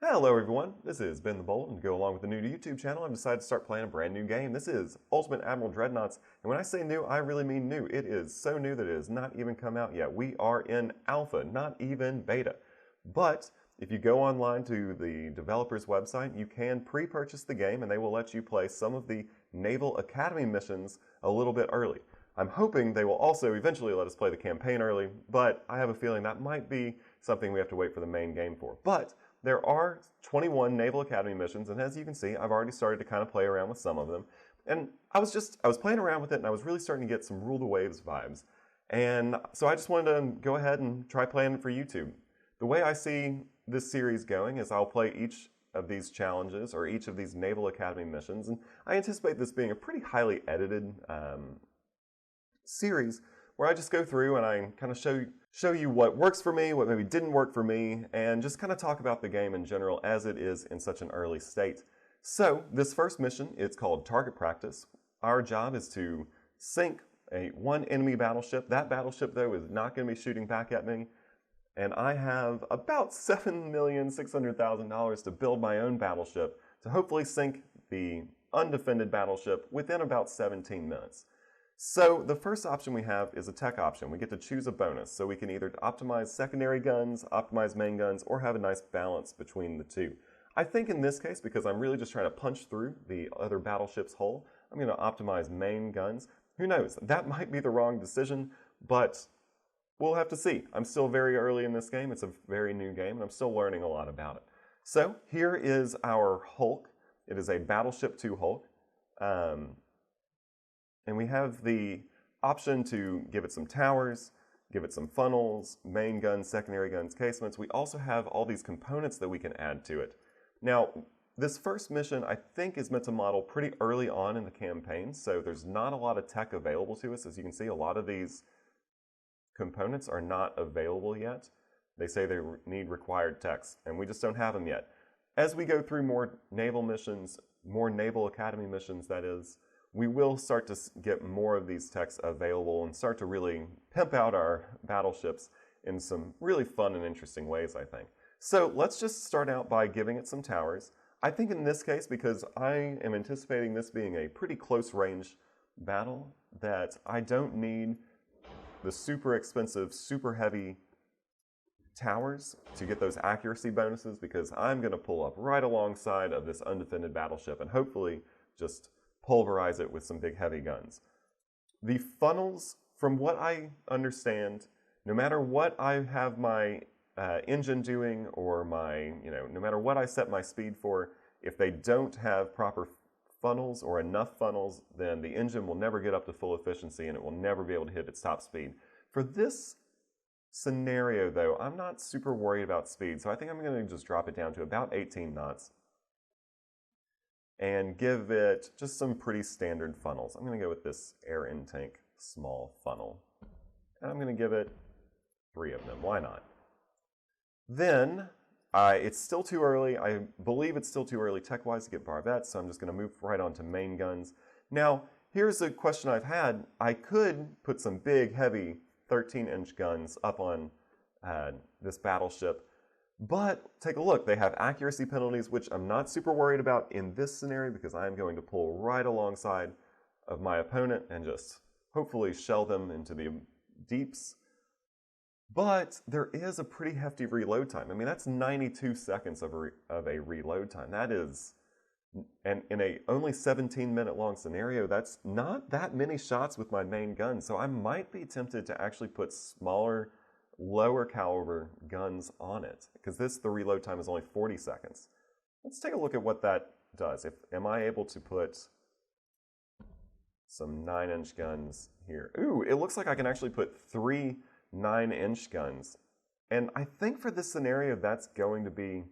Hello everyone, this is Ben the Bold, and to go along with the new YouTube channel, I've decided to start playing a brand new game. This is Ultimate Admiral Dreadnoughts, and when I say new, I really mean new. It is so new that it has not even come out yet. We are in alpha, not even beta. But if you go online to the developer's website, you can pre-purchase the game and they will let you play some of the Naval Academy missions a little bit early. I'm hoping they will also eventually let us play the campaign early, but I have a feeling that might be something we have to wait for the main game for. But there are 21 Naval Academy missions, and as you can see, I've already started to kind of play around with some of them. And I was playing around with it, and I was really starting to get some Rule the Waves vibes. And so I just wanted to go ahead and try playing it for YouTube. The way I see this series going is I'll play each of these challenges, or each of these Naval Academy missions, and I anticipate this being a pretty highly edited series where I just go through and I kind of show you what works for me, what maybe didn't work for me, and just kind of talk about the game in general as it is in such an early state. So this first mission, it's called Target Practice. Our job is to sink one enemy battleship. That battleship, though, is not going to be shooting back at me. And I have about $7,600,000 to build my own battleship to hopefully sink the undefended battleship within about 17 minutes. So the first option we have is a tech option. We get to choose a bonus. So we can either optimize secondary guns, optimize main guns, or have a nice balance between the two. I think in this case, because I'm really just trying to punch through the other battleship's hull, I'm going to optimize main guns. Who knows? That might be the wrong decision, but we'll have to see. I'm still very early in this game. It's a very new game, and I'm still learning a lot about it. So here is our Hulk. It is a Battleship 2 Hulk. And we have the option to give it some towers, give it some funnels, main guns, secondary guns, casements. We also have all these components that we can add to it. Now, this first mission, I think, is meant to model pretty early on in the campaign, so there's not a lot of tech available to us. As you can see, a lot of these components are not available yet. They say they need required techs, and we just don't have them yet. As we go through more naval missions, more Naval Academy missions, that is, we will start to get more of these techs available and start to really pimp out our battleships in some really fun and interesting ways, I think. So let's just start out by giving it some towers. I think in this case, because I am anticipating this being a pretty close range battle, that I don't need the super expensive, super heavy towers to get those accuracy bonuses, because I'm going to pull up right alongside of this undefended battleship and hopefully just pulverize it with some big heavy guns. The funnels, from what I understand, no matter what I have my engine doing, or no matter what I set my speed for, if they don't have proper funnels or enough funnels, then the engine will never get up to full efficiency and it will never be able to hit its top speed. For this scenario, though, I'm not super worried about speed, so I think I'm going to just drop it down to about 18 knots. And give it just some pretty standard funnels. I'm going to go with this air intake small funnel. And I'm going to give it 3 of them. Why not? Then, it's still too early. I believe it's still too early tech-wise to get Barvettes, so I'm just going to move right on to main guns. Now, here's a question I've had. I could put some big, heavy 13-inch guns up on this battleship, but take a look, they have accuracy penalties, which I'm not super worried about in this scenario because I'm going to pull right alongside of my opponent and just hopefully shell them into the deeps. But there is a pretty hefty reload time. I mean, that's 92 seconds of a reload time. That is, and in a only 17-minute long scenario, that's not that many shots with my main gun. So I might be tempted to actually put smaller, lower caliber guns on it, because the reload time is only 40 seconds. Let's take a look at what that does. Am I able to put some 9-inch guns here? Ooh, it looks like I can actually put 3 9-inch guns. And I think for this scenario, that's going to be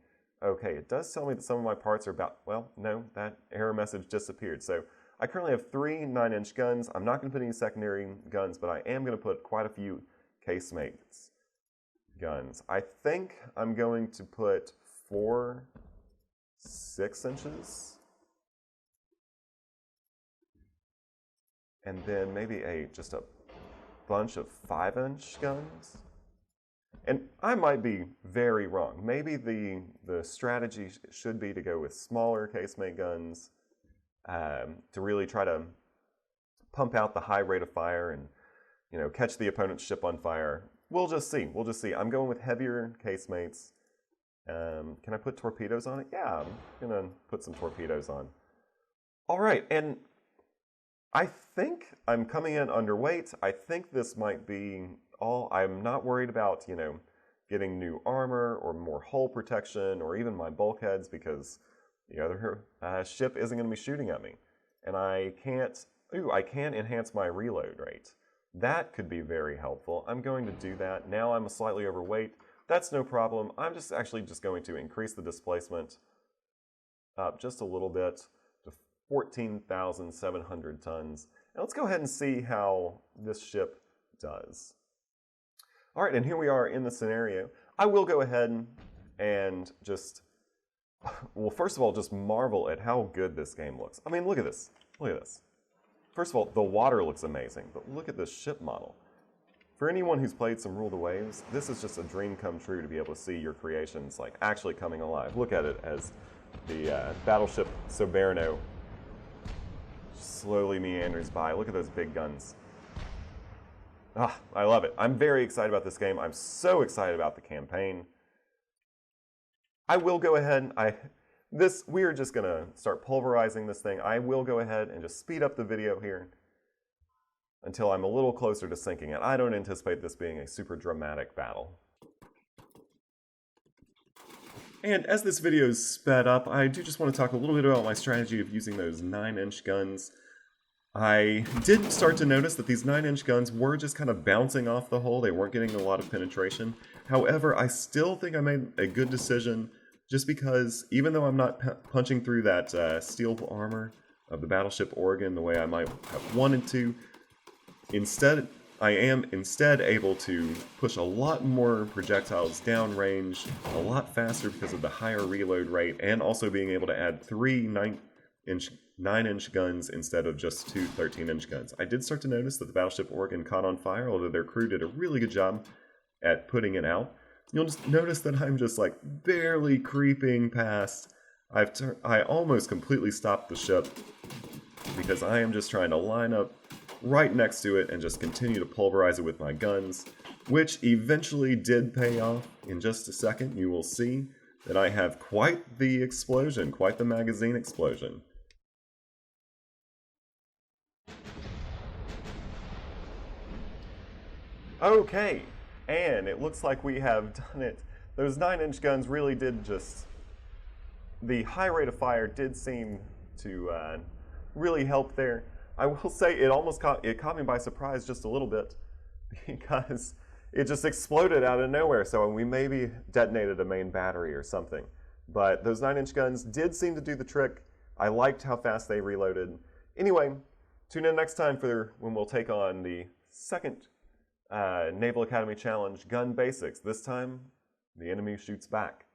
okay. It does tell me that some of my parts are about, well, no, that error message disappeared. So I currently have 3 9-inch guns. I'm not going to put any secondary guns, but I am going to put quite a few casemates guns. I think I'm going to put 4 6-inches. And then maybe just a bunch of 5-inch guns. And I might be very wrong. Maybe the strategy should be to go with smaller casemate guns to really try to pump out the high rate of fire and catch the opponent's ship on fire. We'll just see. We'll just see. I'm going with heavier casemates. Can I put torpedoes on it? Yeah, I'm going to put some torpedoes on. All right, and I think I'm coming in underweight. I think this might be all. I'm not worried about, getting new armor or more hull protection or even my bulkheads because the other ship isn't going to be shooting at me. And I can enhance my reload rate. That could be very helpful. I'm going to do that. Now I'm slightly overweight. That's no problem. I'm actually just going to increase the displacement up just a little bit to 14,700 tons. And let's go ahead and see how this ship does. All right, and here we are in the scenario. I will go ahead and just, well, first of all, just marvel at how good this game looks. I mean, look at this. Look at this. First of all, the water looks amazing, but look at this ship model. For anyone who's played some Rule the Waves, this is just a dream come true to be able to see your creations like actually coming alive. Look at it as the battleship Soberano slowly meanders by. Look at those big guns. Ah, I love it. I'm very excited about this game. I'm so excited about the campaign. I will go ahead and we're just gonna start pulverizing this thing. I will go ahead and just speed up the video here until I'm a little closer to sinking it. I don't anticipate this being a super dramatic battle. And as this video is sped up, I do just want to talk a little bit about my strategy of using those 9-inch guns. I did start to notice that these 9-inch guns were just kind of bouncing off the hull. They weren't getting a lot of penetration. However, I still think I made a good decision just because even though I'm not punching through that steel armor of the battleship Oregon the way I might have wanted to, I am instead able to push a lot more projectiles downrange, a lot faster because of the higher reload rate, and also being able to add 3 9-inch guns instead of just 2 13-inch guns. I did start to notice that the battleship Oregon caught on fire, although their crew did a really good job at putting it out. You'll just notice that I'm just like barely creeping past. I almost completely stopped the ship because I am just trying to line up right next to it and just continue to pulverize it with my guns, which eventually did pay off. In just a second, you will see that I have quite the explosion, quite the magazine explosion. Okay, and it looks like we have done it. Those 9-inch guns really did the high rate of fire did seem to really help there. I will say it caught me by surprise just a little bit because it just exploded out of nowhere. So we maybe detonated a main battery or something. But those 9-inch guns did seem to do the trick. I liked how fast they reloaded. Anyway, tune in next time for when we'll take on the second Naval Academy Challenge, Gun Basics. This time, the enemy shoots back.